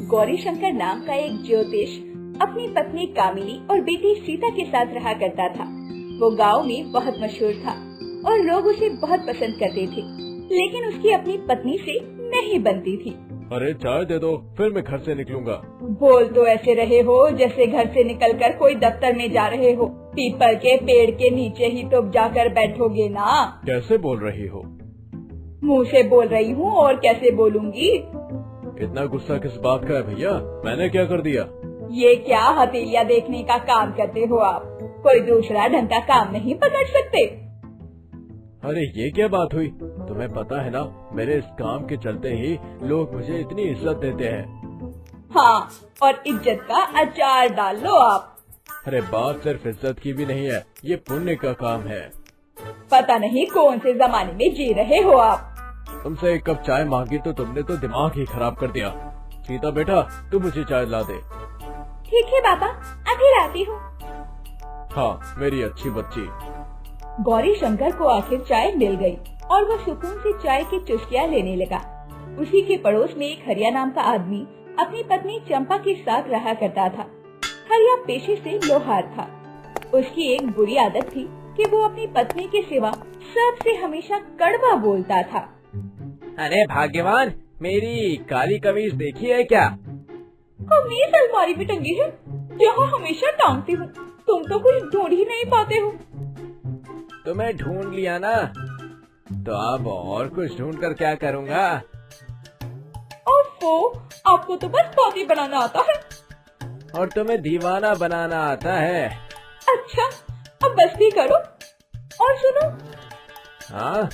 गौरी शंकर नाम का एक ज्योतिष अपनी पत्नी कामिनी और बेटी सीता के साथ रहा करता था। वो गांव में बहुत मशहूर था और लोग उसे बहुत पसंद करते थे, लेकिन उसकी अपनी पत्नी से नहीं बनती थी। अरे चाय दे दो, फिर मैं घर से निकलूंगा। बोल तो ऐसे रहे हो जैसे घर से निकलकर कोई दफ्तर में जा रहे हो। पीपल के पेड़ के नीचे ही तो जाकर बैठोगे ना। कैसे बोल रही हो? मुँह से बोल रही हूँ, और कैसे बोलूँगी। इतना गुस्सा किस बात का है भैया? मैंने क्या कर दिया? ये क्या हथेलियाँ देखने का काम करते हो आप? कोई दूसरा ढंग का काम नहीं पकड़ सकते? अरे ये क्या बात हुई? तुम्हें पता है ना, मेरे इस काम के चलते ही लोग मुझे इतनी इज्जत देते हैं। हाँ, और इज्जत का अचार डाल लो आप। अरे बात सिर्फ इज्जत की भी नहीं है, ये पुण्य का काम है। पता नहीं कौन से जमाने में जी रहे हो आप। तुमसे एक कप चाय मांगी तो तुमने तो दिमाग ही खराब कर दिया। सीता बेटा, तू मुझे चाय ला दे। ठीक है बाबा, अभी लाती हूँ। हाँ मेरी अच्छी बच्ची। गौरी शंकर को आखिर चाय मिल गई और वो सुकून से चाय की चुस्कियाँ लेने लगा। उसी के पड़ोस में एक हरिया नाम का आदमी अपनी पत्नी चंपा के साथ रहा करता था। हरिया पेशे से लोहार था। उसकी एक बुरी आदत थी कि वो अपनी पत्नी के सिवा सबसे हमेशा कड़वा बोलता था। अरे भाग्यवान, मेरी काली कमीज देखी है क्या? कमीज अलमारी में टंगी है, जहाँ हमेशा टांगती हूँ। तुम तो कुछ ढूंढ ही नहीं पाते हो। तुम्हें ढूंढ लिया ना, तो अब और कुछ ढूंढ कर क्या करूँगा? ओफो, आपको तो बस बातें बनाना आता है। और तुम्हें दीवाना बनाना आता है। अच्छा, अब बस भी करो। और सुनो, हाँ,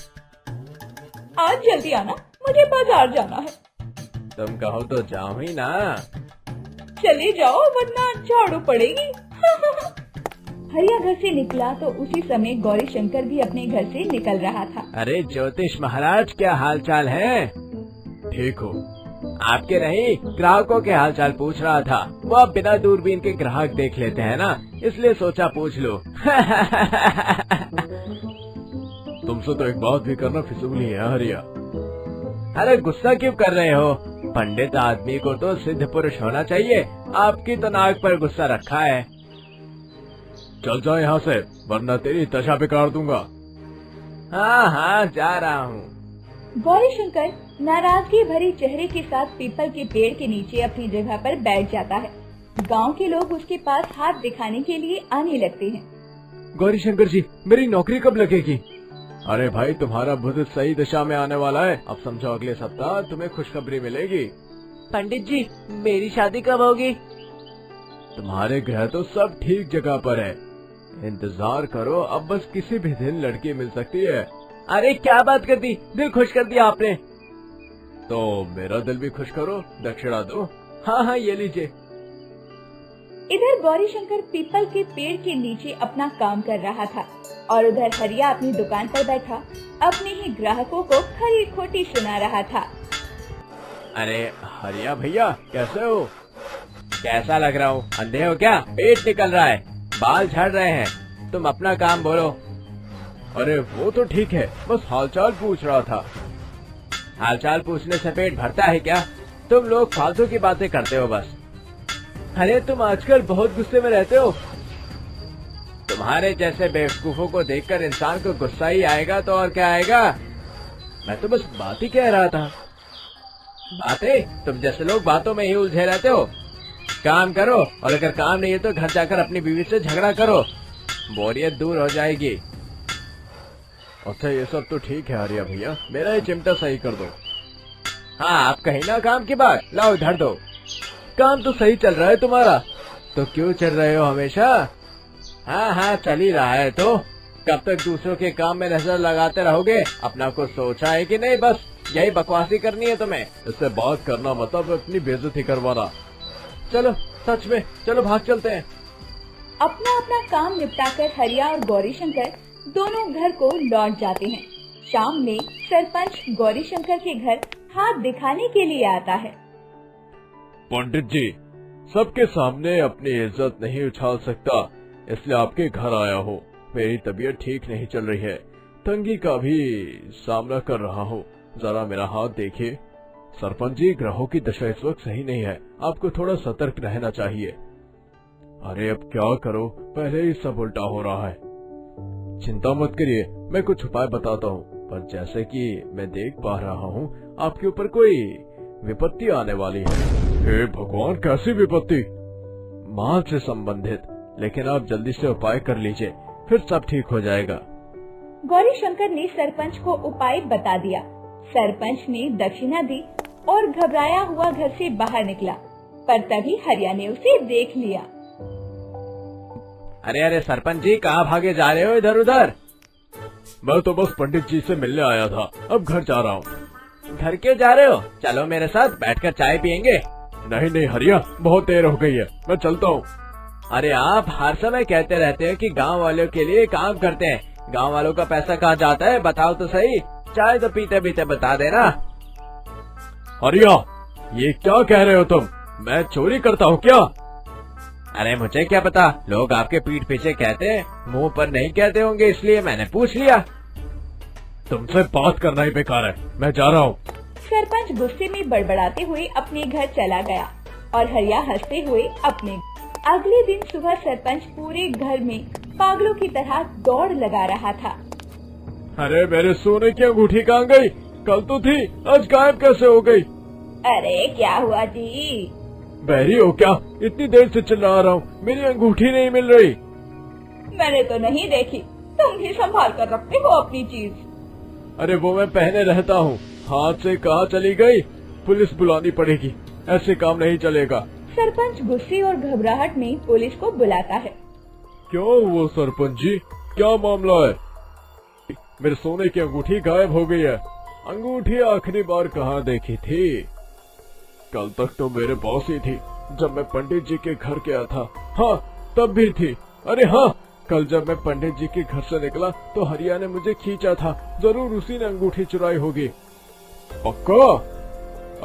आज जल्दी आना, मुझे बाजार जाना है। तुम कहो तो जाऊँ ही ना। चले जाओ वरना झाड़ू पड़ेगी। हरिया घर से निकला तो उसी समय गौरी शंकर भी अपने घर से निकल रहा था। अरे ज्योतिष महाराज, क्या हाल चाल है? ठीक हो? आपके नहीं, ग्राहकों के हाल चाल पूछ रहा था। वो अब बिना दूरबीन के ग्राहक देख लेते हैं ना, इसलिए सोचा पूछ लो। तुमसे तो एक बात भी करना फिजूली है हरिया। अरे गुस्सा क्यों कर रहे हो? पंडित आदमी को तो सिद्ध पुरुष होना चाहिए। आपकी तो नाक पर गुस्सा रखा है। चल जा यहाँ से, वरना तेरी दशा बिगाड़ दूंगा। हाँ हाँ, जा रहा हूँ। गौरी शंकर नाराजगी भरे चेहरे के साथ पीपल के पेड़ के नीचे अपनी जगह पर बैठ जाता है। गांव के लोग उसके पास हाथ दिखाने के लिए आने लगते हैं। गौरी शंकर जी, मेरी नौकरी कब लगेगी? अरे भाई, तुम्हारा बुध सही दिशा में आने वाला है। अब समझो अगले सप्ताह तुम्हें खुशखबरी मिलेगी। पंडित जी, मेरी शादी कब होगी? तुम्हारे ग्रह तो सब ठीक जगह पर है। इंतजार करो, अब बस किसी भी दिन लड़की मिल सकती है। अरे क्या बात कर दी, दिल खुश कर दिया आपने। तो मेरा दिल भी खुश करो, दक्षिणा दो। हाँ हाँ, ये लीजिए। इधर गौरी शंकर पीपल के पेड़ के नीचे अपना काम कर रहा था और उधर हरिया अपनी दुकान पर बैठा अपने ही ग्राहकों को खरी खोटी सुना रहा था। अरे हरिया भैया, कैसे हो? कैसा लग रहा हूँ? अंधे हो क्या? पेट निकल रहा है, बाल झड़ रहे हैं। तुम अपना काम बोलो। अरे वो तो ठीक है, बस हालचाल पूछ रहा था। हालचाल पूछने से पेट भरता है क्या? तुम लोग फालतू की बातें करते हो बस। अरे तुम आजकल बहुत गुस्से में रहते हो। तुम्हारे जैसे बेवकूफों को देखकर इंसान को गुस्सा ही आएगा तो और क्या आएगा? मैं तो बस बात ही कह रहा था। बातें? तुम जैसे लोग बातों में ही उलझे रहते हो। काम करो, और अगर काम नहीं है तो घर जाकर अपनी बीवी से झगड़ा करो, बोरियत दूर हो जाएगी। अच्छा ये सब तो ठीक है हरिया भैया, मेरा ये चिमटा सही कर दो। हाँ, आप कहीं ना काम की बात, लाओ इधर दो। काम तो सही चल रहा है तुम्हारा, तो क्यों चल रहे हो हमेशा? हाँ हाँ, चल ही रहा है तो कब तक दूसरों के काम में नजर लगाते रहोगे? अपना कुछ सोचा है कि नहीं? बस यही बकवासी करनी है तुम्हें। इससे बात करना मतलब अपनी बेइज्जती करवाना। चलो सच में, चलो भाग चलते हैं। अपना अपना काम निपटाकर हरिया और गौरी शंकर दोनों घर को लौट जाते हैं। शाम में सरपंच गौरी शंकर के घर हाथ दिखाने के लिए आता है। पंडित जी, सबके सामने अपनी इज्जत नहीं उछाल सकता, इसलिए आपके घर आया हूँ। मेरी तबीयत ठीक नहीं चल रही है, तंगी का भी सामना कर रहा हूँ। जरा मेरा हाथ देखिए। सरपंच जी, ग्रहों की दशा इस वक्त सही नहीं है, आपको थोड़ा सतर्क रहना चाहिए। अरे अब क्या करो, पहले ही सब उल्टा हो रहा है। चिंता मत करिए, मैं कुछ उपाय बताता हूँ, पर जैसे कि मैं देख पा रहा हूँ आपके ऊपर कोई विपत्ति आने वाली है। हे भगवान, कैसी विपत्ति? माल से संबंधित, लेकिन आप जल्दी से उपाय कर लीजिए, फिर सब ठीक हो जाएगा। गौरी शंकर ने सरपंच को उपाय बता दिया। सरपंच ने दक्षिणा दी और घबराया हुआ घर से बाहर निकला, पर तभी हरिया ने उसे देख लिया। अरे अरे सरपंच जी, कहाँ भागे जा रहे हो इधर उधर? मैं तो बस पंडित जी से मिलने आया था, अब घर जा रहा हूँ। घर क्यों जा रहे हो? चलो मेरे साथ बैठकर चाय पियेंगे। नहीं नहीं हरिया, बहुत देर हो गई है, मैं चलता हूँ। अरे आप हर समय कहते रहते हैं कि गांव वालों के लिए काम करते हैं, गांव वालों का पैसा कहाँ जाता है, बताओ तो सही। चाय तो पीते पीते बता देना। हरिया, ये क्या कह रहे हो तुम? मैं चोरी करता हूँ क्या? अरे मुझे क्या पता, लोग आपके पीठ पीछे कहते हैं, मुंह पर नहीं कहते होंगे, इसलिए मैंने पूछ लिया। तुमसे बात करना ही बेकार है, मैं जा रहा हूँ। सरपंच गुस्से में बड़बड़ाते हुए अपने घर चला गया और हरिया हंसते हुए अपने। अगले दिन सुबह सरपंच पूरे घर में पागलों की तरह दौड़ लगा रहा था। अरे मेरे सोने की अंगूठी कहाँ गई? कल तो थी, आज गायब कैसे हो गई? अरे क्या हुआ जी? बहरी हो क्या? इतनी देर से चिल्ला रहा हूँ, मेरी अंगूठी नहीं मिल रही। मैंने तो नहीं देखी, तुम भी संभाल कर रखते हो अपनी चीज। अरे वो मैं पहने रहता हूँ, हाथ से कहाँ चली गई? पुलिस बुलानी पड़ेगी, ऐसे काम नहीं चलेगा। सरपंच गुस्से और घबराहट में पुलिस को बुलाता है। क्यों हुआ सरपंच जी, क्या मामला है? मेरे सोने की अंगूठी गायब हो गई है। अंगूठी आखिरी बार कहाँ देखी थी? कल तक तो मेरे पास ही थी, जब मैं पंडित जी के घर गया था। हाँ, तब भी थी। अरे हाँ, कल जब मैं पंडित जी के घर से निकला तो हरिया ने मुझे खींचा था, जरूर उसी ने अंगूठी चुराई होगी। पक्का?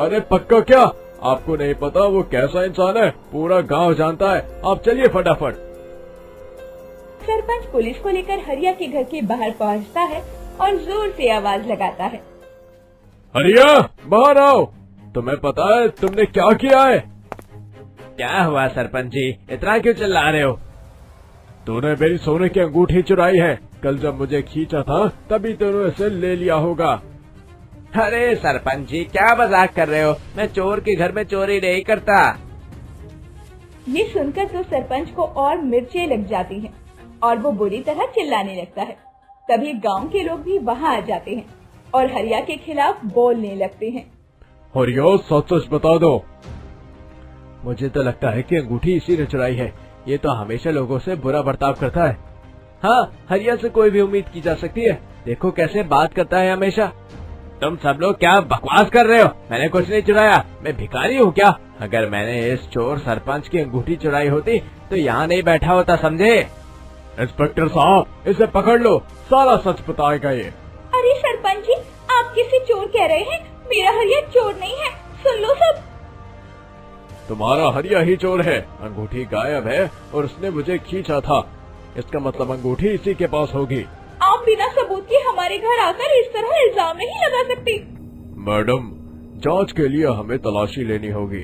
अरे पक्का क्या? आपको नहीं पता वो कैसा इंसान है? पूरा गांव जानता है। आप चलिए फटाफट। सरपंच पुलिस को लेकर हरिया के घर के बाहर पहुंचता है और जोर से आवाज लगाता है। हरिया, बाहर आओ। तुम्हें पता है तुमने क्या किया है? क्या हुआ सरपंच जी, इतना क्यों चिल्ला रहे हो? तूने मेरी सोने की अंगूठी चुराई है। कल जब मुझे खींचा था तभी तूने इसे ले लिया होगा। अरे सरपंच जी, क्या मजाक कर रहे हो? मैं चोर के घर में चोरी नहीं करता। ये सुनकर तो सरपंच को और मिर्चें लग जाती हैं और वो बुरी तरह चिल्लाने लगता है। तभी गांव के लोग भी वहां आ जाते हैं और हरिया के खिलाफ बोलने लगते हैं। हरिया, सच सच बता दो। मुझे तो लगता है कि अंगूठी इसी ने चुराई है। ये तो हमेशा लोगों से बुरा बर्ताव करता है। हाँ, हरिया से कोई भी उम्मीद की जा सकती है। देखो कैसे बात करता है हमेशा। तुम सब लोग क्या बकवास कर रहे हो? मैंने कुछ नहीं चुराया, मैं भिखारी हूँ क्या? अगर मैंने इस चोर सरपंच की अंगूठी चुराई होती तो यहाँ नहीं बैठा होता, समझे? इंस्पेक्टर साहब, इसे पकड़ लो, सारा सच बताएगा ये। अरे सरपंच जी, आप किसे चोर कह रहे हैं? मेरा हरिया चोर नहीं है, सुन लो सब। तुम्हारा हरिया ही चोर है। अंगूठी गायब है और उसने मुझे खींचा था। इसका मतलब अंगूठी इसी के पास होगी। आप बिना सबूत के हमारे घर आकर इस तरह इल्जाम नहीं लगा सकती। मैडम, जांच के लिए हमें तलाशी लेनी होगी।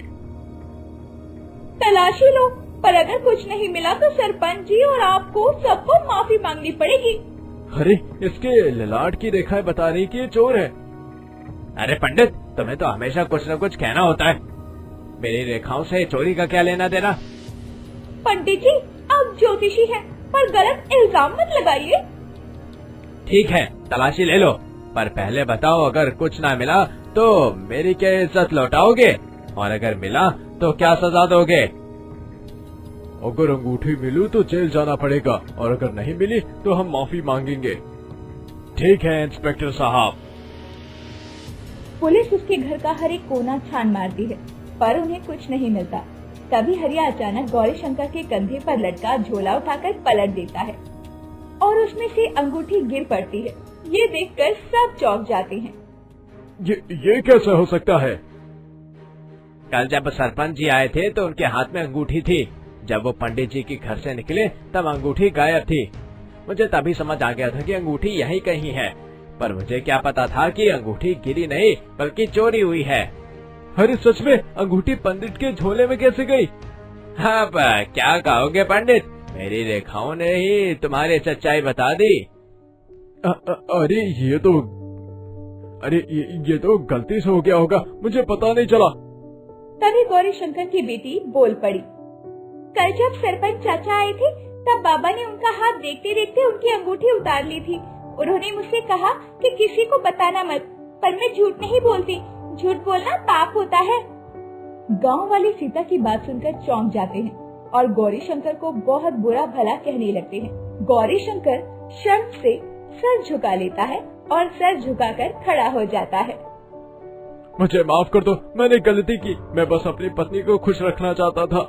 तलाशी लो, पर अगर कुछ नहीं मिला तो सरपंच जी और आपको सबको माफी मांगनी पड़ेगी। अरे, इसके ललाट की रेखाएं बता रही कि ये चोर है। अरे पंडित, तुम्हें तो हमेशा कुछ न कुछ कहना होता है। मेरी रेखाओं से चोरी का क्या लेना देना? पंडित जी, आप ज्योतिषी हैं, पर गलत इल्जाम मत लगाइए। ठीक है, तलाशी ले लो, पर पहले बताओ, अगर कुछ ना मिला तो मेरी क्या इज्जत लौटाओगे? और अगर मिला तो क्या सजा दोगे? अगर अंगूठी मिलू तो जेल जाना पड़ेगा, और अगर नहीं मिली तो हम माफी मांगेंगे। ठीक है इंस्पेक्टर साहब। पुलिस उसके घर का हर एक कोना छान मारती है, पर उन्हें कुछ नहीं मिलता। तभी हरिया अचानक गौरी शंकर के कंधे पर लटका झोला उठाकर पलट देता है और उसमें से अंगूठी गिर पड़ती है। ये देखकर सब चौंक जाते हैं। ये कैसे हो सकता है? कल जब सरपंच जी आए थे तो उनके हाथ में अंगूठी थी। जब वो पंडित जी के घर से निकले तब अंगूठी गायब थी। मुझे तभी समझ आ गया था कि अंगूठी यहीं कहीं है, पर मुझे क्या पता था कि अंगूठी गिरी नहीं बल्कि चोरी हुई है। अरे सच में अंगूठी पंडित के झोले में कैसे गई? हाँ क्या कहोगे पंडित, मेरी रेखाओं ने ही तुम्हारी सच्चाई बता दी। अरे ये तो गलती से हो गया होगा, मुझे पता नहीं चला। तभी गौरी शंकर की बेटी बोल पड़ी। कल जब सरपंच चाचा आए थे तब बाबा ने उनका हाथ देखते देखते उनकी अंगूठी उतार ली थी। उन्होंने मुझसे कहा कि किसी को बताना मत, पर मैं झूठ नहीं बोलती, झूठ बोलना पाप होता है। गांव वाले सीता की बात सुनकर चौंक जाते हैं और गौरी शंकर को बहुत बुरा भला कहने लगते हैं। गौरी शंकर शर्म से सर झुका लेता है और सर झुकाकर खड़ा हो जाता है। मुझे माफ कर दो, मैंने गलती की। मैं बस अपनी पत्नी को खुश रखना चाहता था,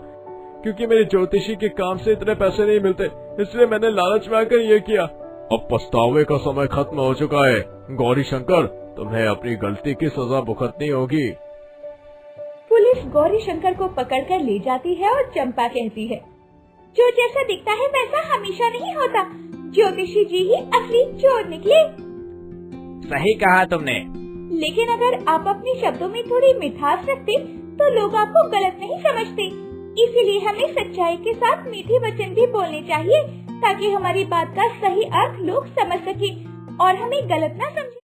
क्योंकि मेरे ज्योतिषी के काम से इतने पैसे नहीं मिलते, इसलिए मैंने लालच में आकर ये किया। अब पछतावे का समय खत्म हो चुका है। गौरी शंकर, तुम्हें अपनी गलती की सजा भुगतनी होगी। पुलिस गौरी शंकर को पकड़कर ले जाती है और चंपा कहती है, जो जैसा दिखता है वैसा हमेशा नहीं होता, ज्योतिषी जी ही असली चोर निकले। सही कहा तुमने। लेकिन अगर आप अपने शब्दों में थोड़ी मिठास रखते तो लोग आपको गलत नहीं समझते। इसीलिए हमें सच्चाई के साथ मीठे वचन भी बोलने चाहिए, ताकि हमारी बात का सही अर्थ लोग समझ सकें और हमें गलत न समझें।